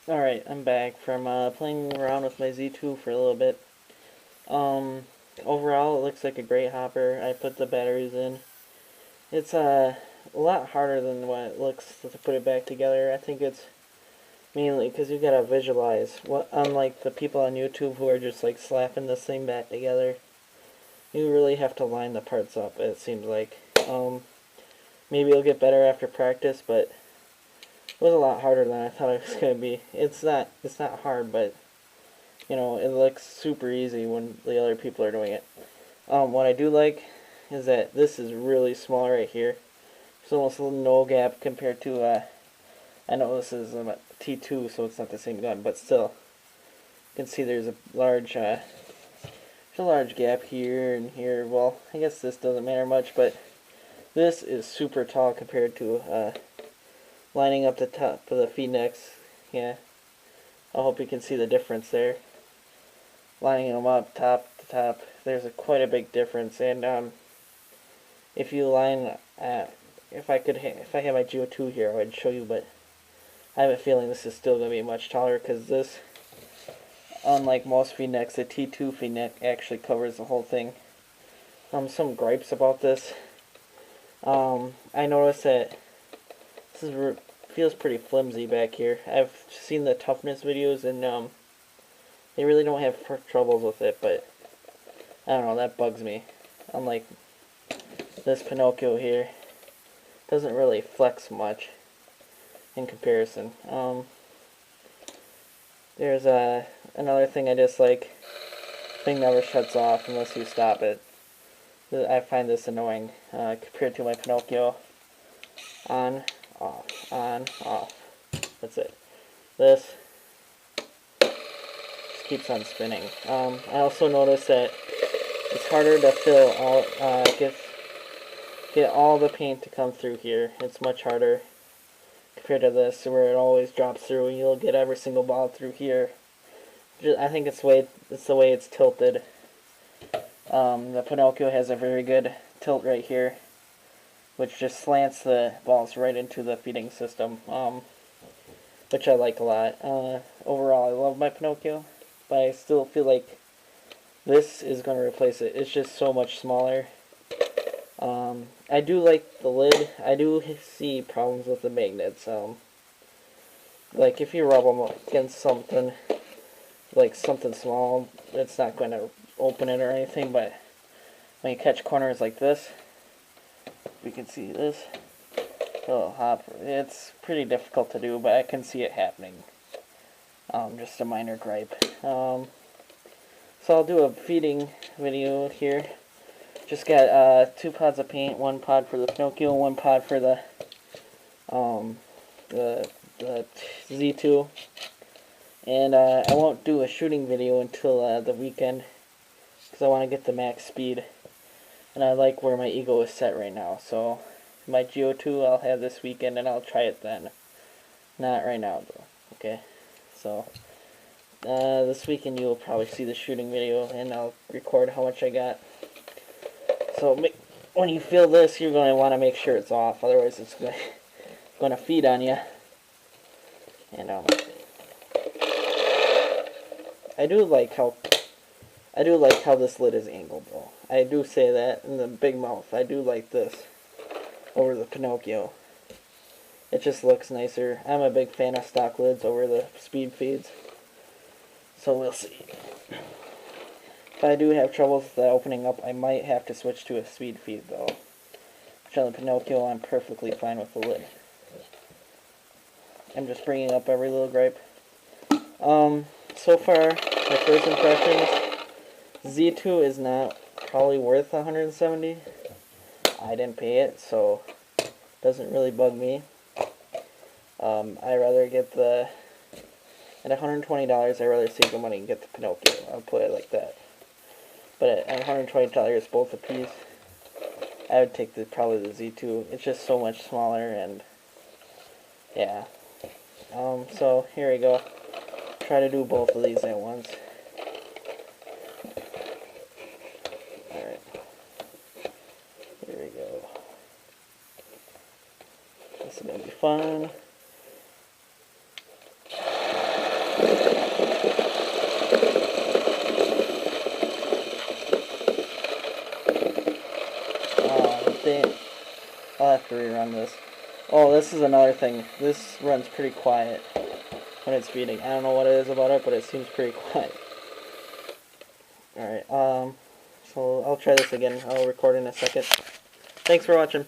Alright, I'm back from playing around with my Z2 for a little bit. Um, Overall, it looks like a great hopper. I put the batteries in. It's a lot harder than what it looks to put it back together. I think it's mainly because you gotta visualize. Unlike the people on YouTube who are just like slapping this thing back together, you really have to line the parts up, it seems like. Maybe it'll get better after practice, but it was a lot harder than I thought it was gonna be. It's not hard, but it looks super easy when the other people are doing it. What I do like is that this is really small right here. There's almost no gap compared to, I know this is a T2, so it's not the same gun, but still, you can see there's a large gap here and here. Well, I guess this doesn't matter much, but this is super tall compared to, lining up the top of the feed necks. Yeah, I hope you can see the difference there. Lining them up top to top, there's quite a big difference. And if you line, if I had my GO2 here, I would show you, but I have a feeling this is still going to be much taller because this, unlike most feed necks, the T2 feed neck actually covers the whole thing. Some gripes about this. I noticed that feels pretty flimsy back here. I've seen the toughness videos and they really don't have troubles with it, but I don't know, that bugs me. Unlike this Pinokio here, doesn't really flex much in comparison. There's another thing I dislike. Thing never shuts off unless you stop it. I find this annoying compared to my Pinokio. On, on, off. That's it. This just keeps on spinning. I also noticed that it's harder to fill all, get all the paint to come through here. It's much harder compared to this, where it always drops through and you'll get every single ball through here. I think it's the way it's tilted. The Pinokio has a very good tilt right here, which just slants the balls right into the feeding system, which I like a lot. Overall, I love my Pinokio, but I still feel like this is going to replace it. It's just so much smaller. I do like the lid. I do see problems with the magnets. Like if you rub them against something, like something small, it's not going to open it or anything, but when you catch corners like this, we can see this little hopper. It's pretty difficult to do, but I can see it happening. Just a minor gripe. So I'll do a feeding video here. Just got 2 pods of paint, 1 pod for the Pinokio, 1 pod for the Z2. And I won't do a shooting video until the weekend because I want to get the max speed. And I like where my ego is set right now. So my GO2 I'll have this weekend and I'll try it then. Not right now though. Okay. So this weekend you'll probably see the shooting video and I'll record how much I got. So when you feel this, you're going to want to make sure it's off. Otherwise it's going to feed on you. And I do like how this lid is angled though. I do say that in the big mouth. I do like this over the Pinokio. It just looks nicer. I'm a big fan of stock lids over the speed feeds. So we'll see. If I do have trouble with that opening up, I might have to switch to a speed feed though. Which on the Pinokio, I'm perfectly fine with the lid. I'm just bringing up every little gripe. So far, my first impressions, Z2 is not probably worth 170. I didn't pay it, so it doesn't really bug me. I'd rather get at $120, I'd rather save the money and get the Pinokio. I'll put it like that. But at $120 both a piece, I would take probably the Z2. It's just so much smaller and yeah. So here we go. Try to do both of these at once. Alright. Here we go. This is going to be fun. Damn. I'll have to rerun this. Oh, this is another thing. This runs pretty quiet when it's feeding. I don't know what it is about it, but it seems pretty quiet. Alright, so I'll try this again. I'll record in a second. Thanks for watching.